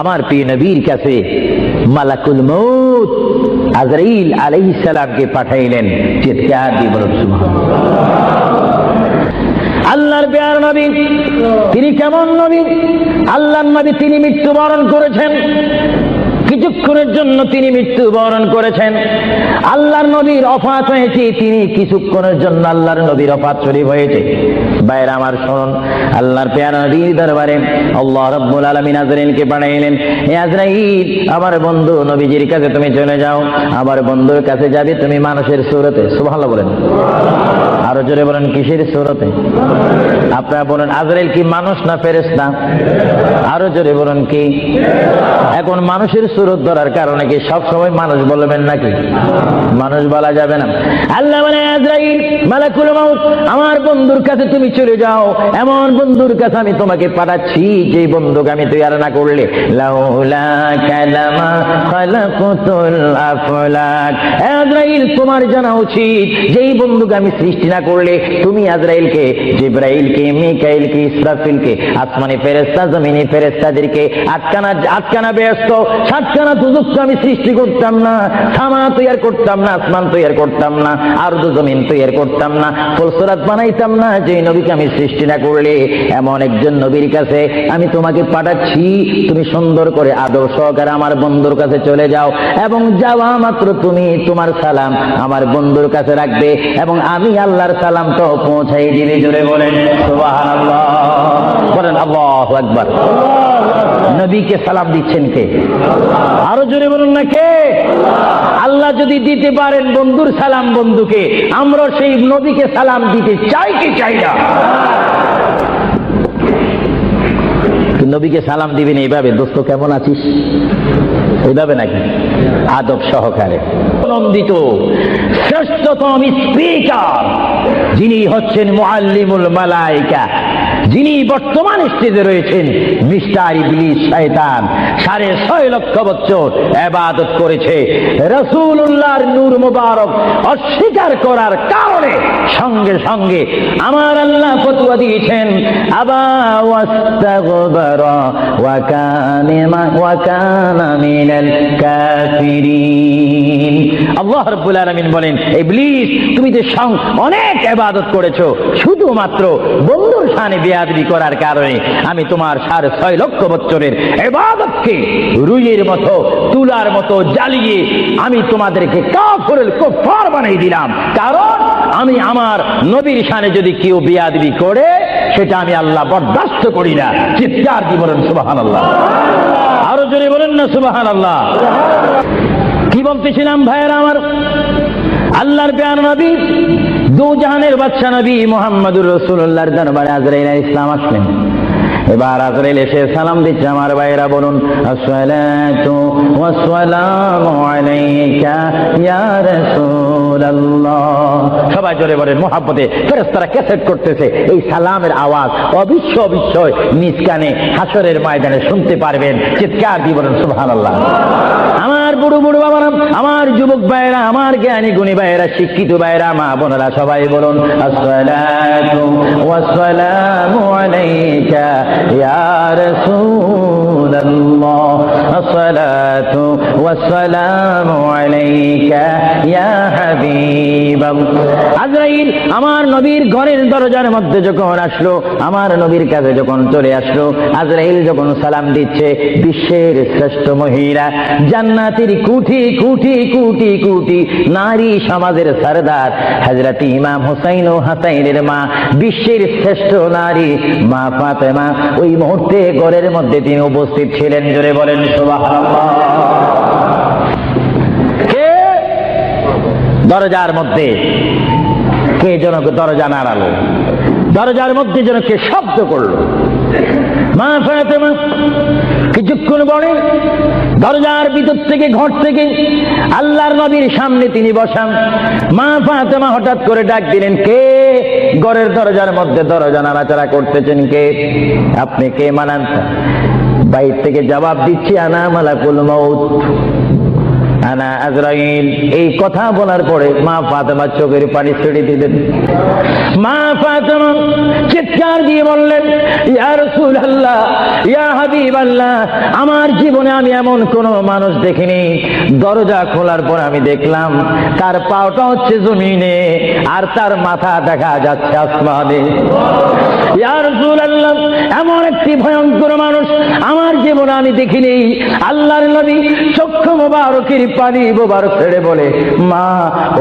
আমার প্রিয় নবীর কাছে মালাকুল মউত আজরাইল আলাইহিস সালামকে পাঠাইলেন। চিৎকার দিয়ে বলুন সুবহানাল্লাহ। আল্লাহর প্রিয় নবী তিনি কেমন নবী? আল্লাহর নবী তিনি মৃত্যুবরণ করেছেন, কিছুক্ষণের জন্য তিনি মৃত্যুবরণ করেছেন। আল্লাহর নবীর ওফাত হয়েছে, তিনি কিছুক্ষণের জন্য আল্লাহর নবীর ওফাত শরীফ হয়েছে। ভাইরা আমার শুনুন, আল্লাহর প্যারা নবীর দরবারে আল্লাহ রাব্বুল আলামিন আজরাইলকে পাঠাইলেন। হে আজরাইল, আমার বন্ধু নবীজির কাছে তুমি চলে যাও। আমার বন্ধুর কাছে যাবে তুমি মানুষের সূরতে। সুবহানাল্লাহ বলেন, আরো জোরে বলেন, কিসের সূরতে? আপনারা বলেন আজরাইল কি মানুষ না ফেরেশতা? আরো জোরে বলেন কি? এখন মানুষের সূরত ধরার কারণে কি সব সময় মানুষ বলবেন নাকি? মানুষ বলা যাবে না। আল্লাহ বলে আজরাইল মালাকুল মউত আমার বন্ধুর কাছে তুমি চলে যাও। এমন বন্ধুর কাছে আমি তোমাকে পাঠাচ্ছি যে বন্ধুকে আমি তৈরি না করলে লাউলা কালামা খালাকুতুল আফলাক। আজরাইল তোমার জানা উচিত যেই বন্ধুকে আমি সৃষ্টি না করলে তুমি আজরাইলকে, জিবরাইলকে, মিকাইলকে, ইসরাফিলকে, আসমানি ফেরেশতা, জমিনি ফেরেশতাদেরকে আটকানা ব্যস্ত সাতখানা দুজককে আমি সৃষ্টি করতাম না, সামা তৈরি করতাম না, আসমান তৈরি করতাম না, আরদ জমিন তৈরি করতাম না, ফুলসরাত বানাইতাম না যে নবীকে আমি সৃষ্টি না করলে। এমন একজন নবীর কাছে আমি তোমাকে পাঠাচ্ছি, তুমি সুন্দর করে আদব সহকারে আমার বন্ধুর কাছে চলে যাও এবং যাওয়া মাত্র তুমি তোমার সালাম আমার বন্ধুর কাছে রাখবে এবং আমি আল্লাহর সালাম তো পৌঁছাই দিবে। জোরে বলেন সুবহানাল্লাহ, বলেন আল্লাহু আকবার। নবীকে সালাম দিচ্ছেন কে? আরো জোরে বলুন না কে? আল্লাহ যদি দিতে পারেন বন্ধুর সালাম বন্ধুকে, আমরা সেই নবীকে সালাম দিতে চাই কি চাই না? নবীকে সালাম দিবেন এইভাবে, দোস্ত কেমন আছিস, এইভাবে নাকি? আদব সহকারে। আনন্দিত শ্রেষ্ঠতম স্পিকার যিনি হচ্ছেন মুআল্লিমুল মালায়েকা, যিনি বর্তমান স্টেজে রয়েছেন, মিস্টার ইবলিস শয়তান 6.5 লক্ষ বছর ইবাদত করেছে। রাসূলুল্লাহর নূর মুবারক অস্বীকার করার কারণে সঙ্গে সঙ্গে আমার আল্লাহ ফতোয়া দিয়েছেন আবা ওয়াস্তাগবারা ওয়া কানা মিনাল কাফিরিন। আল্লাহ রাব্বুল আলামিন বলেন, ইবলিস তুমি যে অনেক ইবাদত করেছো, শুধুমাত্র বন্ধুর শানে বেয়াদবি করার কারণে আমি তোমার 6.5 লক্ষ বছরের ইবাদতকে রুইয়ের মতো, তুলার মতো জ্বালিয়ে আমি তোমাদেরকে কাফিরুল কুফার বানিয়ে দিলাম। কারণ আমি আমার নবীর শানে যদি কেউ বেয়াদবি করে সেটা আমি আল্লাহ বরদাস্ত করি না। চিৎকার দিয়ে বলেন সুবহানাল্লাহ, আরো জোরে বলেন না সুবহানাল্লাহ। কি বলতেছিলাম ভাইয়েরা আমার? আল্লাহর প্রিয় নবী, দু জাহানের বাদশা নবী মুহাম্মদুর রাসূলুল্লাহর দরবারে আজরাইল আলাইহিস সালাম আসলেন। এবার আজরাইল এসে সালাম দিচ্ছে। আমার ভাইয়েরা বলুন আসসালাতু ওয়াসসালামু আলাইকা ইয়া রাসূলুল্লাহ। সবাই জোরে বলেন মুহাব্বতে। ফেরেশতারা ক্যাসেট করতেছে, এই সালামের আওয়াজ অবিশ্বয় নিজ কানে হাসরের ময়দানে শুনতে পারবেন। চিৎকার দিয়ে বলেন সুবহানাল্লাহ। আমার বুড়ো বুড়ো বাবারা, আমার যুবক ভাইয়েরা, আমার জ্ঞানী গুণী ভাইয়েরা, শিক্ষিত ভাইয়েরা, মা বোনেরা, সবাই বলুন আসসালাতু ওয়াসসালামু আলাইকা ইয়া রাসূলুল্লাহ, আসসালাতু ওয়াসসালামু আলাইকা ইয়া হাবিবাল্লাহ। আজরাইল আমার নবীর ঘরের দরজার মধ্যে যখন আসলো, আমার নবীর কাছে যখন চলে আসলো, আজরাইল যখন সালাম দিচ্ছে, বিশ্বের শ্রেষ্ঠ মহিলা, জান্নাতের কোটি কোটি কোটি কোটি নারী সমাজের সরদার হযরত ইমাম হুসাইন ও হাসাইনের মা, বিশ্বের শ্রেষ্ঠ নারী মা ফাতেমা ওই মুহূর্তে ঘরের মধ্যে তিনি উপস্থিত ছিলেন। জোরে বলেন সুবহানাল্লাহ। কে দরজার মধ্যে? কে যেন দরজা নাড়ালো, দরজার মধ্যে যেন কে শব্দ করলো। মা ফাতেমা কিছুক্ষণ পরে দরজার ভিতর থেকে, ঘর থেকে আল্লাহর নবীর সামনে তিনি বসান। মা ফাতেমা হঠাৎ করে ডাক দিলেন, কে ঘরের দরজার মধ্যে দরজা নাড়াচাড়া করতেছেন? কে আপনি? কে মানান? বাইর থেকে জবাব দিচ্ছি, আনা মালাকুল মউত, আনা আজরাইল। এই কথা বলার পরে মা ফাতেমা চোখের পানি ছেড়ে দিলেন। মা ফাতেমা চিৎকার দিয়ে বললেন, ইয়া রাসূলুল্লাহ, ইয়া হাবিবাল্লাহ, আমার জীবনে আমি এমন কোন মানুষ দেখিনি, দরজা খোলার পর আমি দেখলাম তার পাওটা হচ্ছে জমিনে আর তার মাথা দেখা যাচ্ছে আসমানে। ইয়া রাসূলুল্লাহ, এমন একটি ভয়ঙ্কর মানুষ আমার জীবনে আমি দেখিনি। আল্লাহর নবী চক্ষু মোবারকের পানি মোবারক ছেড়ে বলে, মা,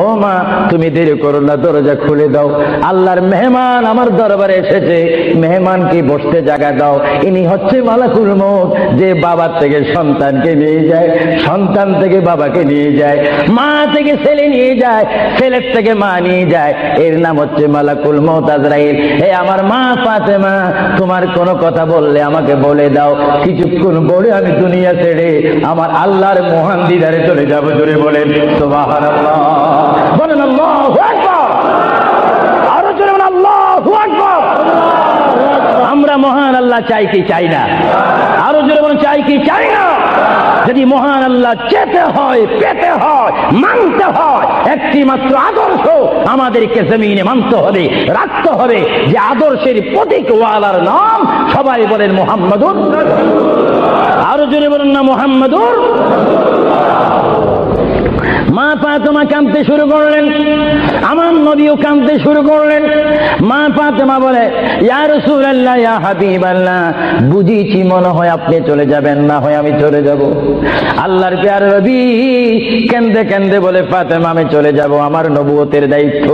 ও মা, তুমি দেরি করো না, দরজা খুলে দাও, আল্লাহর মেহমান আমার দরবারে এসেছে, মেহমানকে বসতে জায়গা দাও। ইনি হচ্ছে মালাকুল মউত, যে বাবার থেকে সন্তানকে নিয়ে যায়, সন্তান থেকে বাবাকে নিয়ে যায়, মা থেকে ছেলে নিয়ে যায়, ছেলের থেকে মা নিয়ে যায়, এর নাম হচ্ছে মালাকুল মউত আজরাইল। হে আমার মা ফাতেমা, তোমার কোনো কথা বললে আমাকে বলে দাও, কিছুক্ষণ পরে আমি দুনিয়া ছেড়ে আমার আল্লাহর মহান দিদারে চলে যাবো। জোরে বলেন সুবহানাল্লাহ, বলেন আল্লাহু আকবার, আরো জোরে বলেন আল্লাহু আকবার। আমরা মহান আল্লাহ চাই কি চাই না? আরো জোরে বলেন চাই কি চাই না? যদি মহান আল্লাহ চেতে হয়, পেতে হয়, মানতে হয়, একটি মাত্র আদর্শ আমাদেরকে জমিনে মানতে হবে, রাখতে হবে, যে আদর্শের প্রতীক ওয়ালার নাম সবাই বলেন মুহাম্মাদুর। আরো জোরে বলেন না মুহাম্মাদুর। মা ফাতেমা কাঁদতে শুরু করলেন, আমার নবীও কাঁদতে শুরু করলেন। মা ফাতেমা বলে, ইয়া রাসূলুল্লাহ, ইয়া হাবিবাল্লাহ, বুঝিছি মনে হয় আপনি চলে যাবেন, না হয় আমি চলে যাব। আল্লাহর প্যার নবী কাঁদতে কাঁদতে বলে, ফাতেমা, আমি চলে যাব, আমার নবুয়তের দায়িত্ব,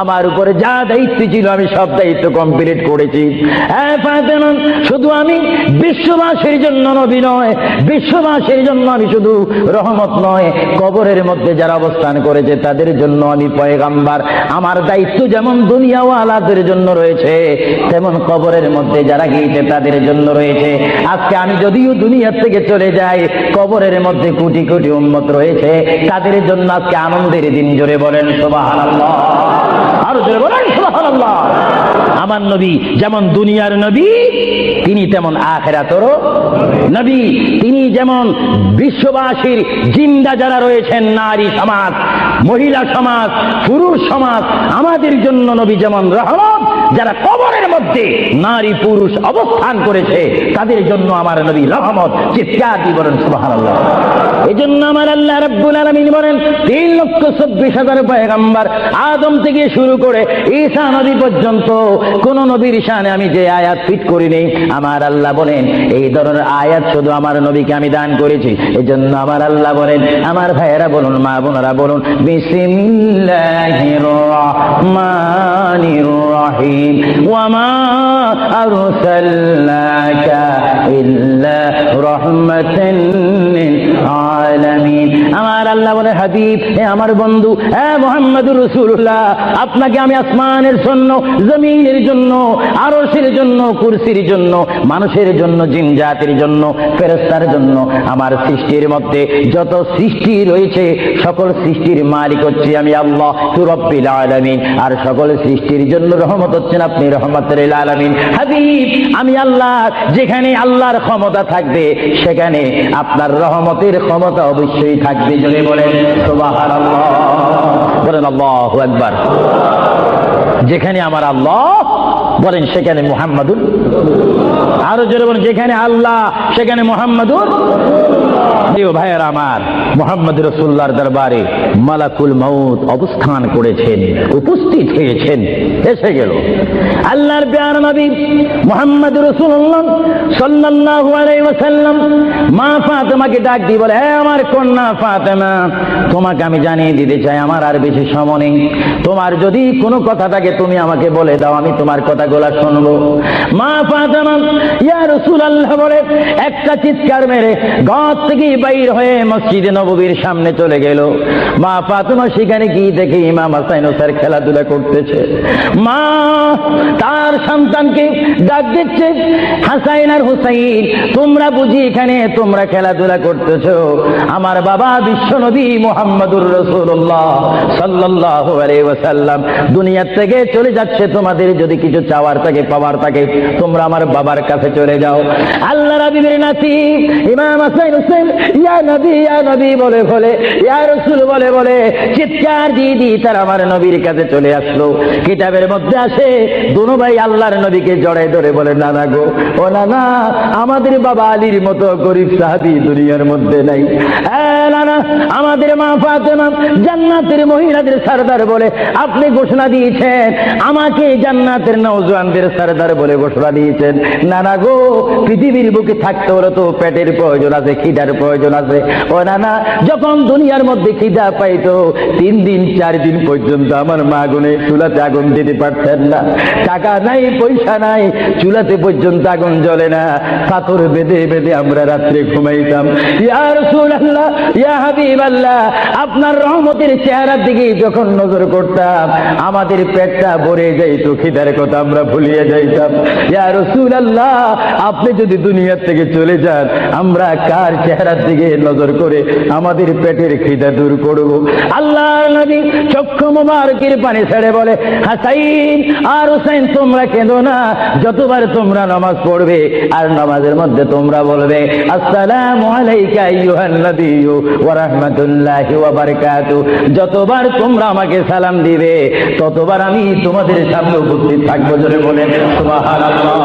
আমার উপরে যা দায়িত্ব ছিল আমি সব দায়িত্ব কমপ্লিট করেছি। হ্যাঁ ফাতেমা, শুধু আমি বিশ্ববাসীর জন্য নবী নয়, বিশ্ববাসীর জন্য আমি শুধু রহমত নয়, কবরের মধ্যে যারা অবস্থান করেছে তাদের জন্য আমি পয়গাম্বার। আমার দায়িত্ব যেমন দুনিয়াওয়ালাদের জন্য রয়েছে, তেমন কবরের মধ্যে যারা গিয়েছে তাদের জন্য রয়েছে। আজকে আমি যদিও দুনিয়া থেকে চলে যাই, কবরের মধ্যে কোটি কোটি উম্মত রয়েছে, তাদের জন্য আজকে আনন্দের দিন। জোরে বলেন সুবহানাল্লাহ, আরো জোরে বলেন সুবহানাল্লাহ। আমার নবী যেমন দুনিয়ার নবী, তিনি তেমন আখিরাতেরও নবী। তিনি যেমন বিশ্ববাসীর জিন্দা যারা রয়েছেন, নারী সমাজ, মহিলা সমাজ, পুরুষ সমাজ, আমাদের জন্য নবী যেমন রহমত, যারা কবরের মধ্যে নারী পুরুষ অবস্থান করেছে তাদের জন্য আমার নবী রহমত। চিৎকার দিয়ে বলেন সুবহানাল্লাহ। এই জন্য আমার আল্লাহ রাব্বুল আলামিন বলেন, 3,24,000 পয়গম্বর আদম থেকে শুরু করে ঈসা নবী পর্যন্ত কোন নবীর শানে আমি যে আয়াত ফিট করিনি, আমার আল্লাহ বলেন এই ধরনের আয়াত শুধু আমার নবীকে আমি দান করেছি। এই জন্য আমার আল্লাহ বলেন, আমার ভাইয়েরা বলুন, মা বোনেরা বলুন, বিসমিল্লাহির রহমানির রহিম, ওয়া মা আরসালনাকা ইল্লা রাহমাতান লিল আলামিন। আমার আল্লাহ বলে, হাবিব, হে আমার বন্ধু, হে মুহাম্মদুর রাসূলুল্লাহ, আপনাকে আমি আসমানের জন্য, জমিনের জন্য, আরশের জন্য, কুরসির জন্য, মানুষের জন্য, জিন জাতির জন্য, ফেরেশতার জন্য, আমার সৃষ্টির মধ্যে যত সৃষ্টি রয়েছে সকল সৃষ্টির মালিক হচ্ছে আমি আল্লাহ রব্বুল আলামিন। আর সকল সৃষ্টির জন্য রহমত হচ্ছেন আপনি রহমাতুল লিল আলামিন। হাবিব, আমি আল্লাহ, যেখানে আল্লাহর ক্ষমতা থাকবে সেখানে আপনার রহমতের ক্ষমতা অবশ্যই থাকবে। জোরে বলেন সুবহানাল্লাহ, বলেন আল্লাহু আকবার। যেখানে আমার আল্লাহ বলেন সেখানে মুহাম্মাদুর, আরো জোরে বলেন যেখানে আল্লাহ সেখানে মুহাম্মাদুর। প্রিয় ভাইয়েরা আমার, মুহাম্মদ রাসূলুল্লাহর দরবারে মালাকুল মউত অবস্থান করেছেন, উপস্থিত হয়েছেন, এসে গেল। আল্লাহর প্যারা নবী মুহাম্মদ রাসূলুল্লাহ সাল্লাল্লাহু আলাইহি ওয়াসাল্লাম মা ফাতেমাকে ডাক দিয়ে বলে, হে আমার কন্যা ফাতেমা, তোমাকে আমি জানিয়ে দিতে চাই আমার আর বেশি সময় নেই, তোমার যদি কোনো কথা থাকে তুমি আমাকে বলে দাও, আমি তোমার কথাগুলো শুনবো। মা ফাতেমা ইয়া রাসূলুল্লাহ বলে একটা চিৎকার মেরে ঘর থেকে বাইর হয়ে মসজিদে নববীর সামনে চলে গেল। মা ফাতেমা সেখানে গিয়ে দেখে ইমাম হাসান হোসেন খেলাধুলা করতেছে। মা তার সন্তানকে ডাক দিচ্ছে, হাসান আর হুসাইন, তোমরা বুঝি এখানে তোমরা খেলা খেলাধুলা করতেছো, আমার বাবা বিশ্ব নবী মুহাম্মদুর রাসূলুল্লাহ সাল্লাল্লাহু আলাইহি ওয়াসাল্লাম দুনিয়ার থেকে চলে যাচ্ছে। তোমাদের যদি কিছু চাওয়ার থাকে, পাওয়ার থাকে, তোমরা আমার বাবার কাছে চলে যাও। আল্লাহ রাবিবের নাতি ইমাম হাসান হোসেন ইয়া নবী বলে বলে, ইয়া রাসূল বলে বলে চিৎকার দিয়ে দিয়ে তারা আমার নবীর কাছে চলে আসলো। কিতাবের মধ্যে আসে দুনো ভাই আল্লাহর নবীকে জড়ায় ধরে বলে, নানা গো, ও নানা, আমাদের বাবা আলীর মতো গরিব সাহাবী দুনিয়ার মধ্যে নাই। নানা, আমাদের মা ফাতেমা জান্নাতের মহিলাদের সরদার বলে আপনি ঘোষণা দিয়েছেন, আমাকে জান্নাতের নওজওয়ানদের সরদার বলে ঘোষণা দিয়েছেন। নানা গো, পৃথিবীর বুকে থাকতে হলে তো পেটের প্রয়োজন আছে, খিদার প্রয়োজন আছে। ও নানা, যখন দুনিয়ার মধ্যে খিদা পাইতো 3 দিন 4 দিন পর্যন্ত আমার মা আগুনে চুলাতে আগুন দিতে পারতেন না। টাকা নাই, পয়সা নাই, চুলাতে পর্যন্ত আগুন জ্বলে না, পাথর বেঁধে বেঁধে আমরা রাত্রে ঘুমাইতাম। ইয়া রাসূলুল্লাহ, ইয়া হাবিবাল্লাহ, আপনার রহমতের চেহারার দিকে যখন নজর করতাম আমাদের পেটটা ভরে যাইত, খিদার কথা আমরা ভুলিয়ে যাইতাম। ইয়া রাসূলুল্লাহ, আপনি যদি দুনিয়ার থেকে চলে যান, আমরা কার চেহারার দিকে নজর করে আমাদের পেটের খিদা দূর করব? আল্লাহর নবী চক্ষু মুবারকের পানি ছেড়ে বলে, হাসাইন আর হুসাইন, তোমরা কেঁদো না। যতবার তোমরা নামাজ পড়বে আর নামাজের মধ্যে তোমরা বলবে আসসালামু আলাইকা আইয়ুহান নাবিয়্যু ওয়া রাহমাতুল্লাহি ওয়া বারাকাতুহু, যতবার তোমরা আমাকে সালাম দিবে ততবার আমি তোমাদের সামনে উপস্থিত থাকবো। জোরে বলে সুবহানাল্লাহ।